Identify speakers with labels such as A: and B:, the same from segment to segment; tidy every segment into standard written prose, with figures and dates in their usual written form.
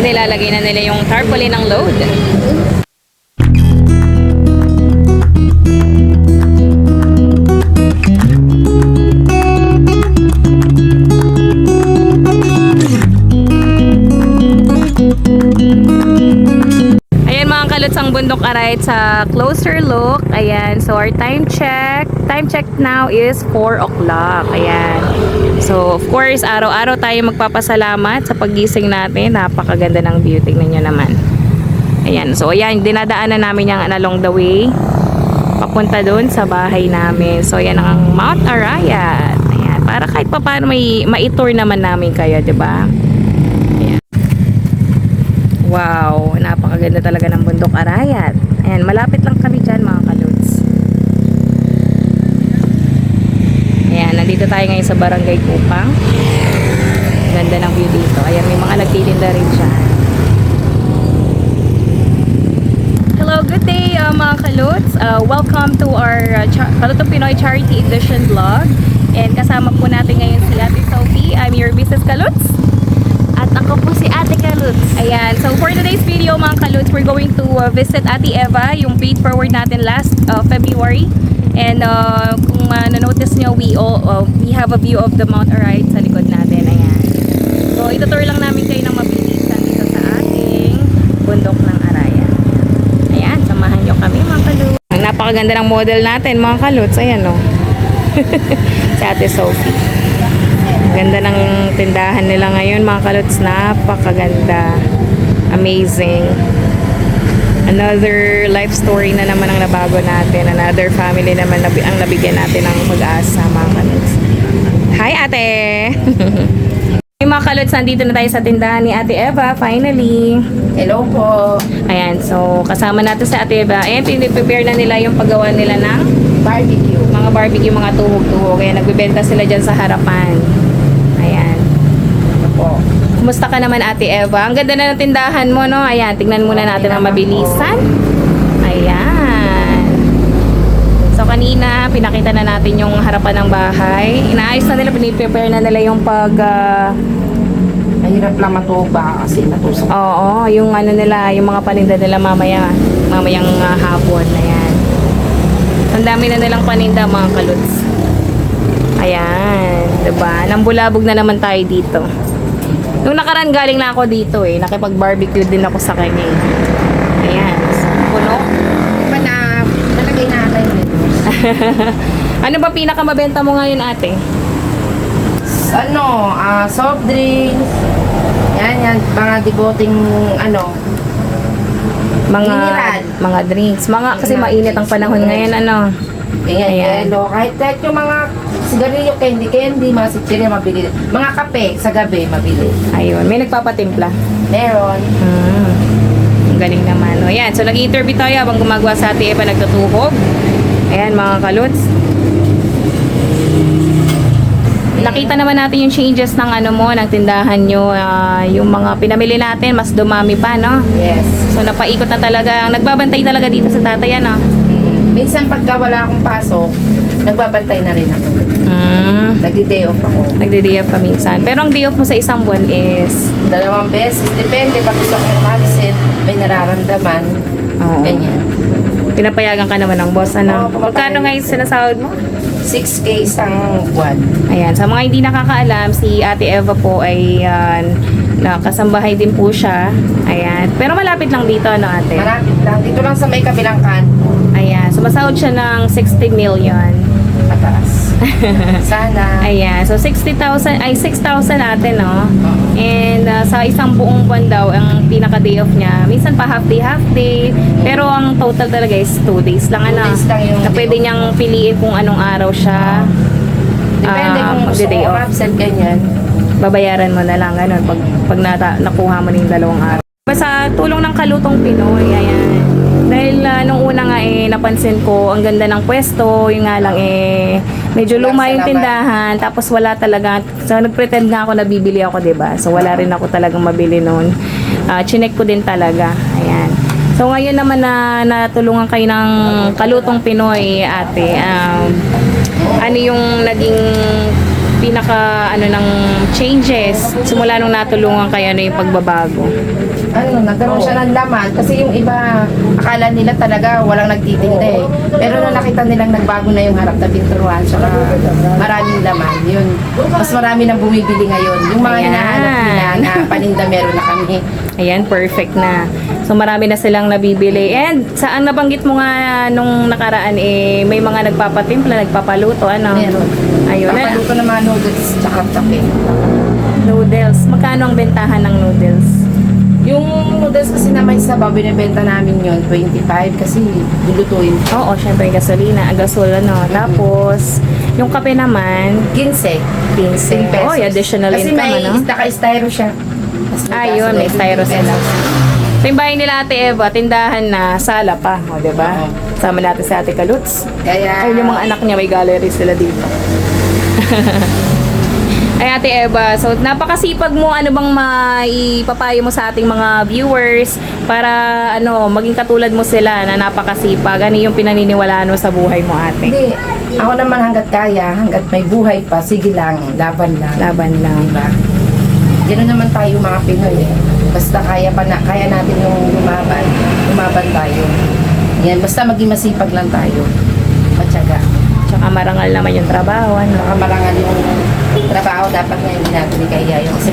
A: nilalagay na nila yung tarpaulin ng load. Ayan mga kalots, ang bundok aray sa closer look. Ayan, so our time check now is 4 o'clock. Ayan, so of course araw-araw tayo magpapasalamat sa paggising natin. Napakaganda ng view, tingnan nyo naman. Ayan, so ayan, dinadaanan namin yung along the way papunta doon sa bahay namin. So ayan ang Mount Arayat. Ayan, para kahit pa paano may ma-tour naman namin kayo, diba? Ayan. Wow, napakaganda talaga ng bundok Arayat. Ayan, malapit lang kami dyan mga kalods. Ayan, nandito tayo ngayon sa Barangay Kupang. Ganda ng view dito. Ayan, may mga nagtitinda rin dyan. Hello, good day mga kalods. Welcome to our Kalutong Pinoy Charity Edition vlog. And kasama po natin ngayon si Ate Sophie. I'm your Mrs. Kalods.
B: At ako po si Ate Kalods.
A: Ayan, so for today's video mga kalods, we're going to visit Ate Eva, yung paid forward natin last February. And kung nanotice nyo, we have a view of the Mount Arayat sa likod natin. Ayan. So itutour lang namin kayo ng mabilisan dito sa ating bundok ng Arayat. Ayan, samahan nyo kami mga kalods. Napakaganda ng model natin mga kalods. Ayan o. Si Ate Sophie. Ganda ng tindahan nila ngayon mga kalods, napakaganda, amazing. Another life story na naman ang nabago natin, another family naman ang nabigyan natin ng pag-asa mga kalods. Hi ate! Mga kalods, nandito na tayo sa tindahan ni Ate Eva, finally.
B: Hello po.
A: Ayan, so kasama natin sa Ate Eva. Ayan, piniprepare na nila yung paggawa nila ng
B: Barbecue.
A: mga barbecue, mga tuhog-tuhog. Kaya nagbibenta sila dyan sa harapan. Ayan.
B: Ano po?
A: Kumusta ka naman Ate Eva? Ang ganda na ng tindahan mo, no? Ayan, tignan muna natin ang mabilisan. Ayan. So kanina, pinakita na natin yung harapan ng bahay. Inaayos na nila, piniprepare na nila yung
B: Mahirap lang matuba kasi natusok.
A: Oo, yung ano nila, yung mga paninda nila mamayang hapon. Ayan. Ang dami na nilang paninda mga kalods. Ayan, diba? Nambulabog na naman tayo dito. Nung nakaraan galing na ako dito nakipag-barbecue din ako sa kanya Ayan, puno.
B: Diba na nalagay na natin dito?
A: Ano ba pinakamabenta mo ngayon ate?
B: Soft drinks. Yan, mga digoting mineral.
A: Mga drinks. Kasi mainit ang panahon ngayon
B: Ayan,
A: Ayan.
B: yelo. Kahit yung mga sigarilyo, candy, mga sitsirya, mabili. Mga kape, sa gabi, mabili.
A: Ayun, may nagpapatimpla.
B: Meron.
A: Ang galing naman. Ayan, so nag-interview tayo habang gumagawa sa Ate Eva, nagtutuhog. Ayan mga kalods. Nakita naman natin yung changes ng ng tindahan nyo. Yung mga pinamili natin, mas dumami pa, no?
B: Yes.
A: So napaikot na talaga. Nagbabantay talaga dito sa tatay,
B: Minsan pagka wala akong pasok, nagbabantay na rin ako. Nagdi-day off ako.
A: Nagde-day off pa minsan. Pero ang day off mo sa isang buwan is?
B: 2 beses. Depende. Pag gusto ko umalisin, may nararamdaman.
A: Oo.
B: Ganyan.
A: Pinapayagan ka naman ng boss,
B: Oo, papapayag.
A: Magkano ngayon sinasahod mo?
B: 6K isang buwan.
A: Ayan, sa mga hindi nakakaalam, si Ate Eva po ay nakasambahay din po siya. Ayan, pero malapit lang dito, ate?
B: Marapit lang. Dito lang sa may kabilang kanto.
A: Ayan, sumasahod siya ng 60 million.
B: Pataas. Sana.
A: Ayan, so 6,000 ate, no? And sa isang buong buwan daw, ang pinaka-day off niya, minsan pa half day. Pero ang total talaga is 2 days lang,
B: 2 days lang yung
A: na pwede
B: day off.
A: niyang piliin kung anong araw siya.
B: Depende kung gusto
A: magde-day
B: ko
A: off.
B: absent ganyan.
A: Babayaran mo na lang, ganun, pag nakuha mo na yung 2 araw. Sa tulong ng Kalutong Pinoy, ayan. Dahil nung una nga napansin ko, ang ganda ng pwesto, yung nga lang medyo luma yung tindahan, tapos wala talaga. So nagpretend nga ako na bibili ako, 'di ba? So wala rin ako talagang mabili noon. Chinek ko din talaga. Ayan. So ngayon naman na natulungan kayo ng Kalutong Pinoy, ate. Ano yung naging pinaka ano ng changes simula nung natulungan kayo ano yung pagbabago?
B: Nagkaroon siya ng laman. Kasi yung iba, akala nila talaga walang nagtitinda eh. Pero nung nakita nilang nagbago na yung harap na pinturuan, saka maraming laman, yun. Mas marami nang bumibili ngayon. Yung mga
A: Ayan.
B: hinahanap nila na paninda meron na kami.
A: Ayan, perfect na. So marami na silang nabibili. And saan nabanggit mo nga nung nakaraan may mga nagpapatimpla, nagpapaluto, ano?
B: Meron.
A: Ayun na.
B: Papaluto ng mga noodles tsaka kape.
A: Noodles. Magkano ang bentahan ng noodles?
B: Yung noodles kasi na may sabaw, binibenta namin yun, 25 kasi lulutuin.
A: Oo, syempre gasolina, gasol, ano. Tapos, yung kape naman,
B: 15.
A: 15
B: pesos.
A: Oh, additional
B: kasi
A: income,
B: may
A: ano?
B: naka-styro siya.
A: Ayun, may styro sila. Ito yung bahay nila Ate Eva, tindahan na sala pa, o, diba?
B: Oo.
A: Sama natin si Ate Kaluts.
B: Kaya,
A: Ay, yung mga anak niya, may gallery sila dito. Ay, Ate Eva, so napakasipag mo. Ano bang maipapayo mo sa ating mga viewers para ano maging katulad mo sila na napakasipag? Ano yung pinaniniwalaan mo sa buhay mo, ate?
B: hindi, ako naman hanggat kaya, hanggat may buhay pa, sige lang, laban lang.
A: Laban lang.
B: Diba? Ganoon naman tayo mga Pinoy eh. Basta kaya natin yung lumaban tayo. Yan, basta maging masipag lang tayo. Matyaga.
A: Tsaka marangal naman yung trabaho, ano?
B: Baka marangal yung trabaho, dapat nga hindi natin ikaya yung kasi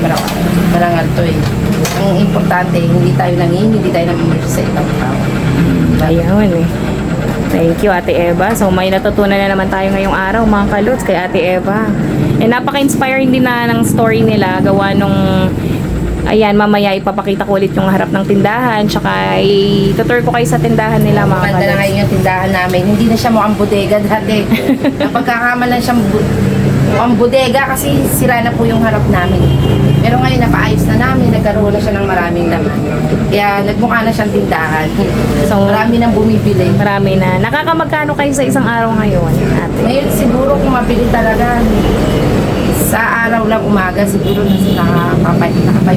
B: marangal to eh. Ang importante, hindi tayo nangingi, hindi tayo namimili sa ibang tao.
A: Ayun eh. Thank you, Ate Eva. So, may natutunan na naman tayo ngayong araw, mga kaluts, kay Ate Eva. And napaka-inspiring din na ng story nila. Gawa nung, ayan, mamaya ipapakita ko ulit yung harap ng tindahan. Tsaka, itutur ko kayo sa tindahan nila, mga
B: Manda na
A: kaluts.
B: ngayon yung tindahan namin. Hindi na siya mukhang bodega dati. Napagkakamalan siyang mukhang bodega kasi sira na po yung harap namin. Pero ngayon napaayos na namin. Nagkaroon na siya ng maraming laman. Kaya nagmukha na siyang tindahan.
A: So,
B: Marami nang bumibili.
A: marami na. Nakakamagkano kayo sa isang araw ngayon, ate?
B: Ngayon siguro kung mabili talaga sa araw lang umaga siguro naka 500.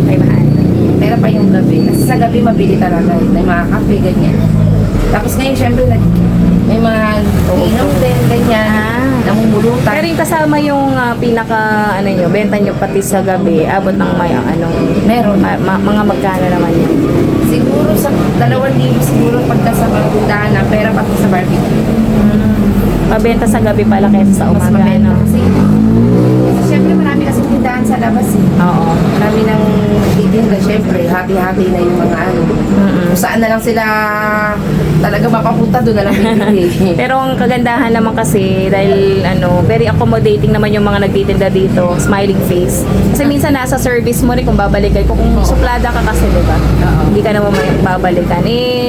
A: 500.
B: Pero pa yung gabi. Kasi sa gabi mabili talaga. May mga kape, ganyan. Tapos ngayon syempre may mga inom din, ganyan. Namumulutan.
A: Pero yung kasama yung pinaka, ano nyo, benta nyo pati sa gabi, abot ng may,
B: Meron.
A: mga magkano naman yun?
B: Siguro sa 2,000 siguro pagka sa tindahan na pera pati sa barbecue.
A: Pabenta sa gabi pala kaysa sa
B: Mas
A: umaga,
B: mabenta.
A: no?
B: Kasi syempre marami kasi tindahan sa labas eh.
A: Oo.
B: Marami nang titinda, syempre, hati-hati na yung mga ano.
A: Mm-mm.
B: Kung saan na lang sila talaga mapapunta, doon na lang bibili.
A: Pero ang kagandahan naman kasi, dahil very accommodating naman yung mga nagtitinda dito, smiling face. Kasi minsan nasa service mo rin kung babalikan. Kung suplada ka kasi, diba?
B: Oo.
A: Hindi ka naman babalikan.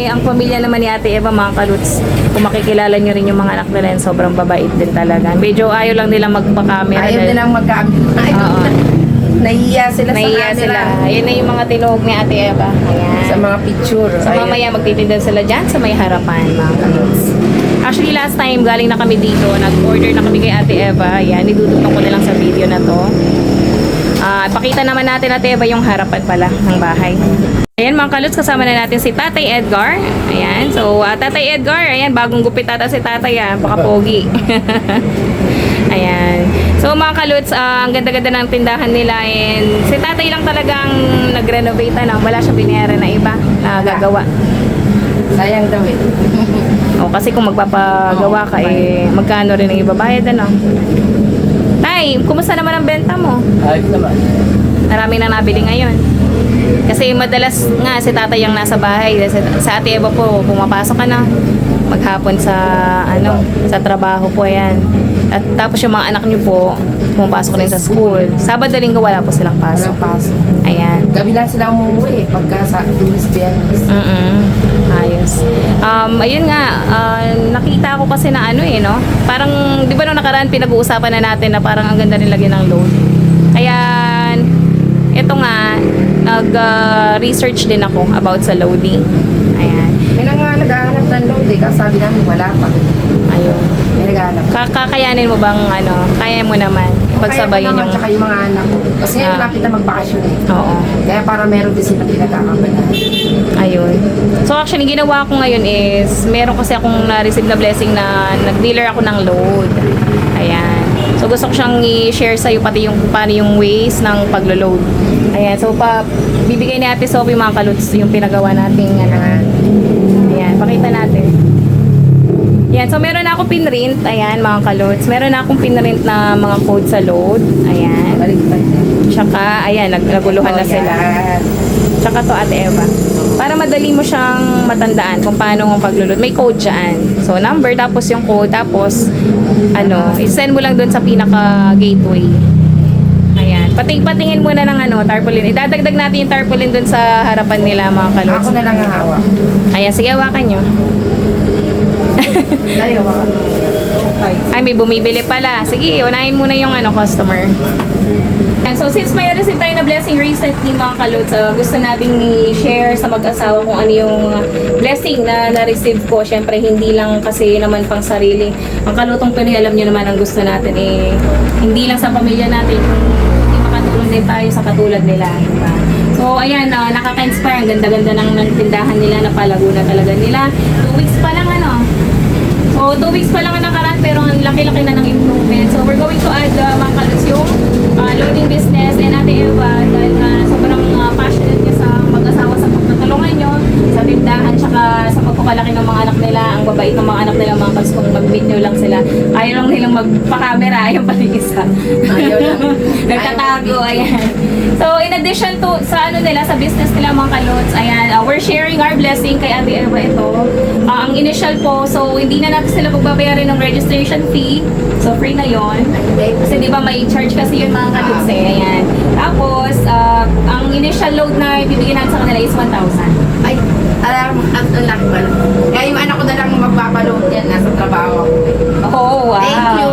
A: Ang pamilya naman ni Ate Eva, mga kaluts, kung makikilala nyo rin yung mga anak nila, sobrang babait din talaga. Medyo ayaw lang nila magpa-camera.
B: Ayaw
A: dahil-
B: nilang mag-camera.
A: Oo.
B: Nahiya sila
A: Nahiya
B: sa camera.
A: sila. Ayun na yung mga tinuog ni Ate Eva. Ayan.
B: Sa mga picture.
A: So
B: Ayun.
A: mamaya magtitinda sila dyan sa may harapan, mga kaluts. Actually, last time, galing na kami dito. Nag-order na kami kay Ate Eva. Ayan, idudutong ko na lang sa video na to. Ipakita naman natin, Ate Eva, yung harapan pala ng bahay. Ayan, mga kaluts, kasama na natin si Tatay Edgar. Ayan, so Tatay Edgar, ayan, bagong gupit ata si Tatay, pakapogi. Ayan. So mga kaluts, ang ganda-ganda ng tindahan nila, and si Tatay lang talagang nag-renovate, wala siya biniyara na iba na gagawa.
B: Sayang daw eh.
A: O kasi kung magpapagawa ka, magkano rin ang ibabayad, Tay, kumusta naman ang benta mo?
C: Ayos naman.
A: Marami na nabili ngayon. Kasi madalas nga si tatay ang nasa bahay. Sa Ate Eva po, pumapasok ka na. Maghapon sa sa trabaho po yan. At tapos yung mga anak niyo po, pumapasok rin sa school. Sabado linggo wala po silang pasok.
B: Walang pasok.
A: Ayan.
B: Gabi lang sila umuwi pagka sa Lunes Biyernes.
A: Ayos. Ayun nga, nakita ko kasi na parang, di ba nung nakaraan pinag-uusapan na natin na parang ang ganda rin lagyan ng load. Kaya, eto nga, nag-research din ako about sa loading. Ayan.
B: May nga naghahanap ng load eh, kasi sabi namin wala pa.
A: Ayun.
B: May naghahanap.
A: Kakayanin mo bang, kaya mo naman, pagsabayin
B: Kaya ko naman,
A: yung...
B: tsaka yung mga anak ko. Kasi ngayon malapit na magbakasyon eh.
A: Oo.
B: Kaya para meron din silang pinagkakabalan.
A: Ayun. So actually, ginawa ko ngayon is, meron kasi akong na-receive na blessing na nag-dealer ako ng load. Ayan. So gusto ko siyang i-share sa'yo pati yung paano yung ways ng paglo-load. Ayan, so bibigay ni Ate Sophie mga kalots yung pinagawa nating ayan, pakita natin. Ayan, so meron na akong pinrint, ayan mga kalots. Meron na akong pinrint na mga code sa load. Ayan. Tsaka, ayan, naguluhan na sila. Tsaka to Ate Eva. Para madali mo siyang matandaan kung paano mong paglulod. May code dyan. So, number, tapos yung code, tapos, isend mo lang dun sa pinaka-gateway. Ayan. Patingin muna ng tarpaulin. Idadagdag natin yung tarpaulin dun sa harapan nila, mga kalods.
B: Ako na lang ang hawak.
A: Ayan, sige, hawakan nyo.
B: Ayaw, hawakan.
A: Ay, may bumibili pala. Sige, unahin muna yung customer. And so, since may receive tayo na blessing recently mga kalods, gusto nating i-share sa mag-asawa kung ano yung blessing na na-receive ko. Siyempre, hindi lang kasi naman pang sarili. Ang kalutong Pinoy, alam nyo naman ang gusto natin hindi lang sa pamilya natin, hindi makatulong din tayo sa katulad nila. Diba? So, ayan, nakaka-inspire. Ang ganda-ganda ng tindahan nila, napalago na talaga nila. 2 weeks pa lang So, 2 weeks pa lang ang nakaraan, pero ang laki-laki na ng improvement. So, we're going to add mga kalods yung loading business. And Ate Eva, dahil sobrang passionate niya sa mag-asawa sa pagtutulungan nyo, sa tindahan, tsaka sa pagkukalaki ng mga anak nila, ang babait ng mga anak nila, mga kalods, kung mag-meet nyo lang sila. Ayaw lang nilang magpa-camera, ayaw pa rin isa.
B: Ayaw lang.
A: Nagtatago, ayan. So, in addition to sa nila, sa business nila mga kalods, ayan, we're sharing our blessing kay Ate Eva ito. Ang initial po, so hindi na natin sila pagbabayarin ng registration fee. So, free na yon. Kasi di ba may charge kasi yun mga kalods Ayan. Tapos, ang initial load na ibibigyan natin sa kanila is 1,000.
B: Ay, alam, ang laki ba? Kaya yung anak ko na lang magpapaload yan, nasa trabaho.
A: Oh, wow.
B: Thank you.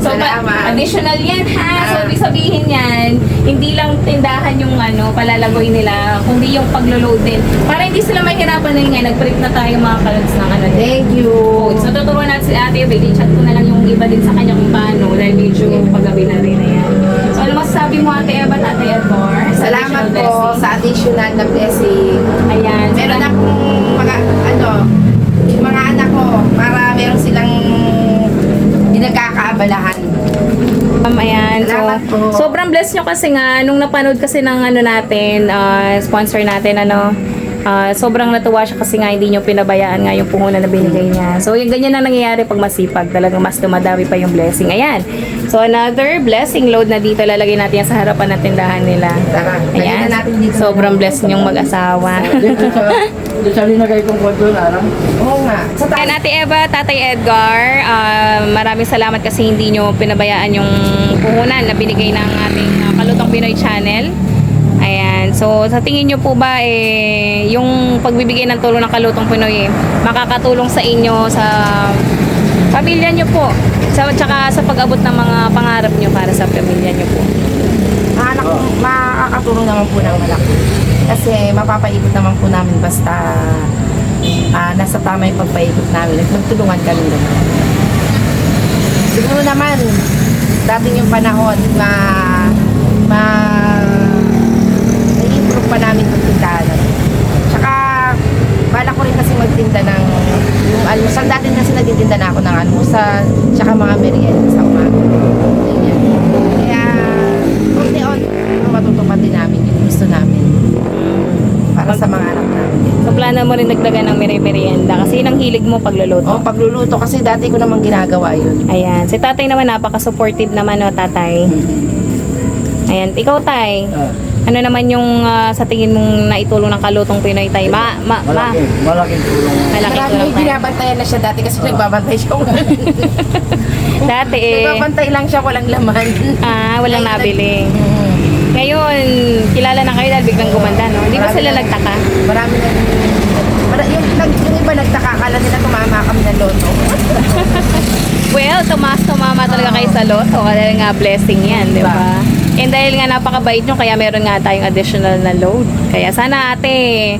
A: So,
B: Salamat.
A: additional yan ha. So, ibig sabihin yan, hindi lang tindahan yung palalagoy nila, kundi yung paglo-load din. Para hindi sila mahirapan din nga, nag-print na tayo mga kalods ng
B: Thank you.
A: So, tuturuan natin si Ate Eva, chat ko na lang yung iba din sa kanya kung paano, dahil medyo paggabi na rin na yan. So, ano masasabi mo Ate Eva at Ate Edgar?
B: Salamat po sa additional na blessing.
A: Ayan.
B: Meron akong mga anak ko, para meron silang nagkakaabalahan.
A: Ayan.
B: Salamat
A: So,
B: po.
A: sobrang blessed nyo kasi nga, nung napanood kasi ng natin, sponsor natin, sobrang natuwa siya kasi nga hindi nyo pinabayaan nga yung puhunan na binigay niya. So, yung ganyan na nangyayari pag masipag, talagang mas dumadami pa yung blessing. Ayan. So, another blessing load na dito, lalagay natin yan sa harapan ng tindahan nila.
B: Tara,
A: Ayan.
B: lagyan na natin dito.
A: Sobrang blessed yung mag-asawa.
C: Dito sa linagay kong kwadro na lang.
B: Oo nga. Sa
A: Ayan, Ate Eva, Tatay Edgar, maraming salamat kasi hindi nyo pinabayaan yung puhunan na binigay ng ating Kalutong Pinoy channel. Ayan, so sa tingin nyo po ba yung pagbibigay ng tulong ng Kalutong Pinoy makakatulong sa inyo, sa pamilya nyo po, tsaka sa pag-abot ng mga pangarap nyo para sa pamilya nyo po?
B: anak ko, makakatulong naman po ng malaki. Kasi mapapaikot naman po namin basta nasa tama yung pagpaikot namin. Nagtulungan kami naman. Siguro naman, dating yung panahon, na-improve pa namin yung tindahan. Tsaka, bala ko rin kasi magtinda ng yung almusal. Dati kasi nagtitinda na ako ng almusal, tsaka mga merienda sa umaga. Ganyan. Kaya, konti-onti, matutupad din namin yung gusto namin. Para sa mga anak namin.
A: So plano mo rin dagdagan ng merienda kasi yun ang hilig mo pagluluto.
B: Pagluluto kasi dati ko namang ginagawa yun.
A: Ayan, si tatay naman napaka-supportive naman tatay. Ayan, ikaw tay, ano naman yung sa tingin mong naitulong ng Kalutong Pinoy tay?
C: Malaking tulong.
A: Malaki
B: Marami
A: tulong tay.
B: binabantayan na siya dati kasi nagbabantay siya.
A: Dati
B: Nagbabantay lang siya, walang laman.
A: walang nabili. Ngayon, kilala na kayo dahil biglang gumanda, no? Hindi ba
B: Marami
A: sila
B: na-
A: nagtaka?
B: Marami na yung iba nagtaka, akala nila tumama kami ng loto.
A: Well, tumama talaga kayo sa loto. Dahil nga blessing yan, di ba? And dahil nga napakabait nyo, kaya meron nga tayong additional na load. Kaya sana ate,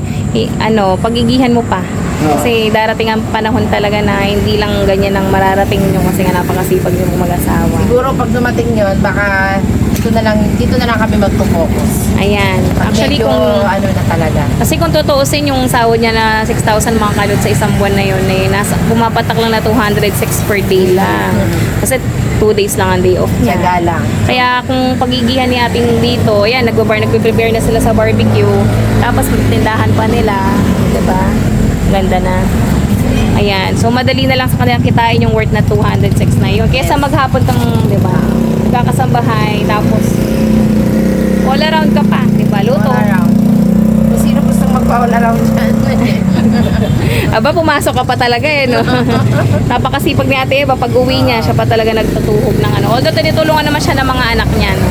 A: pagigihan mo pa. Kasi darating ang panahon talaga na hindi lang ganyan ang mararating nyo kasi nga napakasipag nyo mag-asawa.
B: Siguro pag dumating yun, baka dito na lang kami magpo-focus.
A: Ayan. Actually,
B: Medyo,
A: kung
B: ano na talaga.
A: kasi kung tutuusin yung sahod niya na 6,000 mga kalot sa isang buwan na yun, eh, pumapatak lang na 206 per day lang. Kasi 2 days lang ang day off niya.
B: Tiyaga lang.
A: Kaya kung pagigihan ni ating dito, ayan, nagpe-prepare na sila sa barbecue. Tapos tindahan pa nila, 'di ba? Ganda na. Ayan. So madali na lang sa kanila kitain yung worth na 206 na yun. Kaysa maghapon kang, 'di ba? Kakasambahay tapos all around ka pa, 'di ba? Luto.
B: All around. Kung sino gusto magpa-all around dyan.
A: Aba, pumasok ka pa talaga eh, no? Napakasipag ni Ate Eva, pag uwi niya, siya pa talaga nagtutuhog ng ano. Although, tinutulungan naman siya ng mga anak niya, no?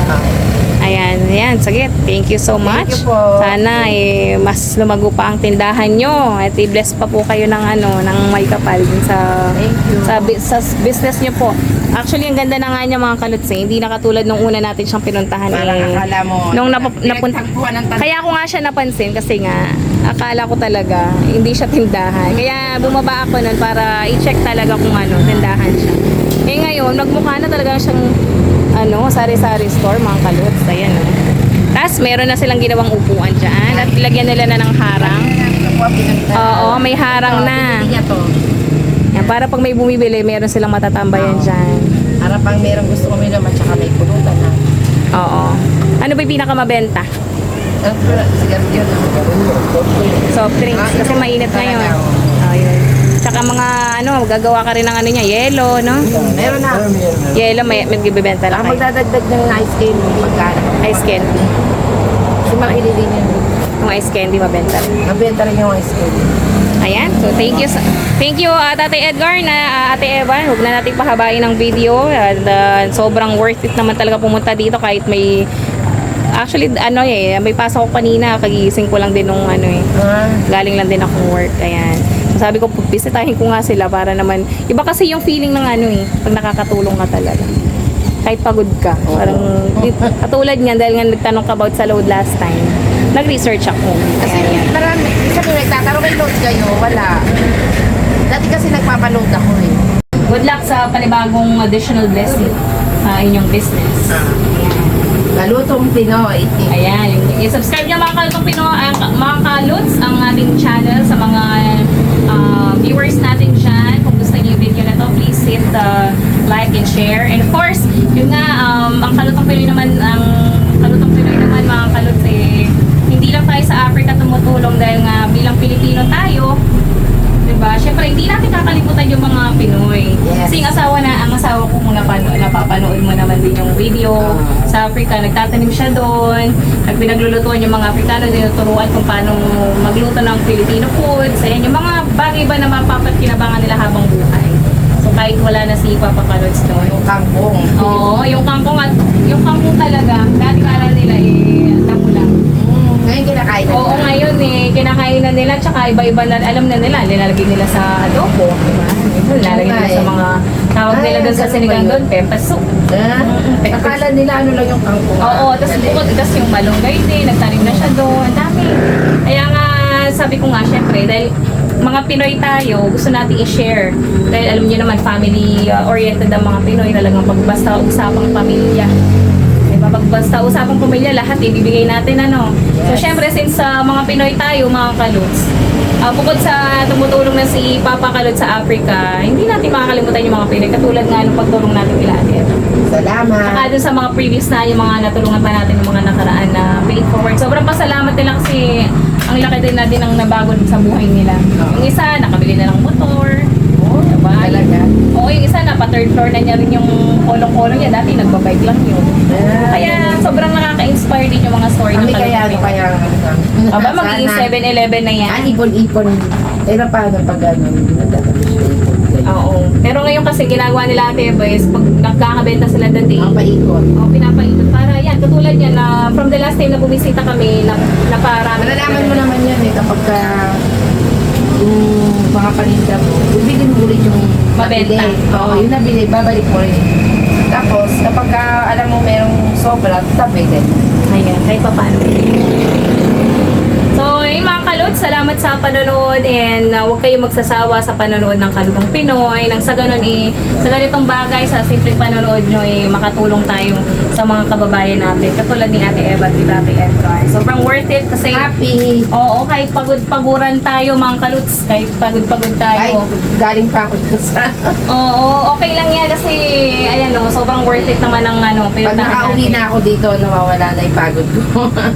A: Ayan, ayan, sige. Thank you so much.
B: you po.
A: Sana eh, mas lumago pa ang tindahan nyo. At i-bless pa po kayo ng ano, ng may kapal din sa,
B: Thank you.
A: sa business nyo po. Actually, ang ganda na nga niya mga kalutse. Hindi na katulad nung una natin siyang pinuntahan.
B: Parang
A: eh.
B: akala mo,
A: Nung
B: pinagtagpuan ng
A: kaya ko nga siya napansin kasi nga akala ko talaga hindi siya tindahan. Kaya bumaba ako nun para i-check talaga kung ano, tindahan siya. Eh ngayon, nagmukha na talaga siyang ano, sari-sari store mga kaluts. Ayan o. Tapos meron na silang ginawang upuan dyan at lagyan nila na ng harang. Oo, may harang na.
B: Niya to.
A: Yan, para pag may bumibili, meron silang matatambayan dyan.
B: Para pang merong gusto uminom at saka may pulutan na.
A: Oo. Ano ba yung pinakamabenta?
B: Sigarilyo na.
A: Soft drinks kasi mainit na yun. Ayun. Tsaka mga ano, gagawa ka rin ng ano niya, yelo, no?
B: Meron na.
A: Yelo, may bibenta lang
B: Baka
A: kayo.
B: magdadagdag ng ice cream magkano.
A: Ice candy.
B: Kasi makilili niya.
A: Yung ice candy mabenta.
B: Mabenta rin yung ice cream.
A: Ayan. So, thank you, Tate Edgar na Ate Eva. Huwag na natin pahabain ng video. And, sobrang worth it naman talaga pumunta dito kahit may actually, ano eh, may pasok ko kanina. Kagising ko lang din nung ano eh. Galing lang din akong work. Ayan. So, sabi ko, bisitahin ko nga sila para naman, iba kasi yung feeling ng ano eh, pag nakakatulong ka talaga. Kahit pagod ka. Parang, katulad niyan, dahil nga nagtanong ka about sa load last time, nag-research ako.
B: Kasi
A: Ayan.
B: marami, sabi mo, nagtatanong may load kayo, wala. Dati kasi nagpapaload ako eh.
A: Good luck sa panibagong additional blessing sa inyong business.
B: Galutong Pinoy.
A: Ayan, i-subscribe nyo mga kalutong mga kaluts ang ating channel sa mga viewers natin dyan. Kung gusto niyo yung video na to, please hit the like and share. And of course, yun nga, ang kalutong Pinoy naman, mga kaluts eh, hindi lang tayo sa Africa tumutulong dahil nga bilang Pilipino tayo, diba? Siyempre, hindi natin kakalimutan yung mga Pinoy.
B: Yes.
A: Kasi ang asawa ko kung napapanood mo naman din yung video sa Africa, nagtatanim siya doon, pinaglulutuan yung mga Afrikano, tinuturuan kung paano magluto ng Filipino foods. Ayan, yung mga bagay ba na mapapakinabangan nila habang buhay. So, kahit wala na si Papa Kalots doon.
B: Yung kangkong.
A: Oo, yung kangkong talaga, dati kala nila eh, damo lang.
B: Ngayon kinakain na.
A: Oo, ngayon eh, kinakain na nila, tsaka iba-iba na, alam na nila, nilalagay nila sa adobo, diba? Nilalagay nila sa mga, tawag nila doon sa sinigang doon, pepper soup.
B: Akala nila ano lang yung kangkong.
A: Oo, tapos yung malunggay din, nagtanim na siya doon, ang dami. Kaya nga, sabi ko nga, syempre, dahil mga Pinoy tayo, gusto natin i-share. Dahil alam niyo naman, family-oriented ang mga Pinoy, talagang pag basta usapang pamilya. Pag basta usapang pamilya, lahat ibibigay natin ano. So syempre since mga Pinoy tayo, mga kaluts, bukod sa tumutulong na si Papa Kalot sa Africa, hindi natin makakalimutan yung mga Pinoy katulad nga ng pagtulong natin kila Ate Eva.
B: Salamat.
A: Saka dun sa mga previous na yung mga natulungan pa natin yung mga nakaraan na paid forward. Sobrang pasalamat nila kasi ang laki din natin ang nabago sa buhay nila. Yung isa, nakabili na ng motor. Diba?
B: Talaga?
A: Oo, yung isa na pa third floor na niya rin yung kolong-kolong niya. Dati nagbabike lang yun. Kaya sobrang nakaka-inspire din yung mga story ng
B: Kami kaya ano
A: Kalot.
B: kaya
A: Aba, magiging 7-Eleven na yan.
B: ipon-ipon. Pero paano pag ano, nagtatapos yung ipon.
A: Oo. Pero ngayon kasi ginagawa nila Ate Eva is pag nagkakabenta sila dati,
B: Ang paikot.
A: pinapaikot para yan. Katulad yan na from the last time na bumisita kami, na parang
B: Malalaman mo naman yan eh kapag ka yung mga paninda mo, bibigyan mo ulit yung
A: Mabenta.
B: nabili. Oo, yung nabili, babalik mo rin. Tapos, kapag ka alam mo merong sobra, tabi din.
A: Ayan, kahit pa paano. So, yung mga kalot, salamat sa panonood and huwag kayong magsasawa sa panonood ng Kalutong Pinoy. Nang sa ganun sa ganitong bagay, sa simpleng panonood nyo makatulong tayo sa mga kababayan natin. Katulad ni Ate Eva at ni Ate Edgar. Sobrang worth it kasi
B: Happy.
A: oo, kahit pagod-paguran tayo mga kaluts, kahit pagod-pagod
B: Ay,
A: tayo.
B: galing pa ako dito sa...
A: Oo, okay lang yan kasi ayan o, sobrang worth it naman ng
B: Pag
A: pinuntahan
B: nakauwi
A: natin.
B: na ako dito, nawawala na yung pagod ko.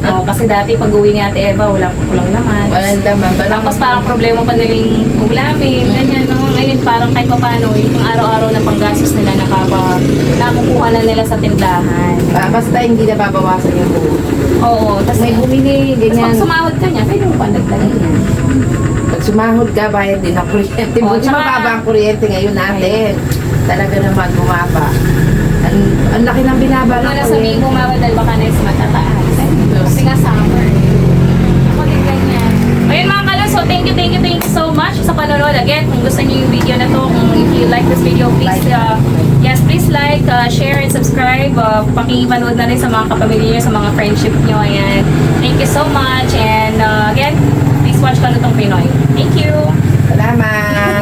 A: Oo, kasi dati pag uwi ni Ate Eva, walang naman.
B: Walang laman.
A: Tapos parang problema pa nilang ulamin, ganyan, no? Ngayon parang kahit pa paano, yung araw-araw na panggastos nila nakukuha na nila sa tindahan.
B: Basta hindi na babawasan yung buo.
A: Oo, tapos
B: May bumili,
A: Tapos
B: ganyan.
A: pag sumahod ka niya, pwede mo pa dagdagan yan.
B: Pag sumahod ka, bayad din ang kuryente.
A: Oo,
B: Buti
A: tsaka-
B: mababa ang kuryente ngayon natin. Talaga naman bumaba. Ang laki ng binaba
A: Huwag mo
B: ng
A: na sabihin
B: kuryente.
A: bumaba dahil baka next matataas. Kasi nga summer. Ako din ganyan. Ayun mga kalos, so thank you so much sa panonood. Again, kung gusto niyo yung video na to, kung if you like this video, please, please like, share, and subscribe. Pakipanood na rin sa mga kapamilya niyo, sa mga friendship niyo. Ayan. Thank you so much. And again, please watch Kalutong Pinoy. Thank you!
B: Salamat.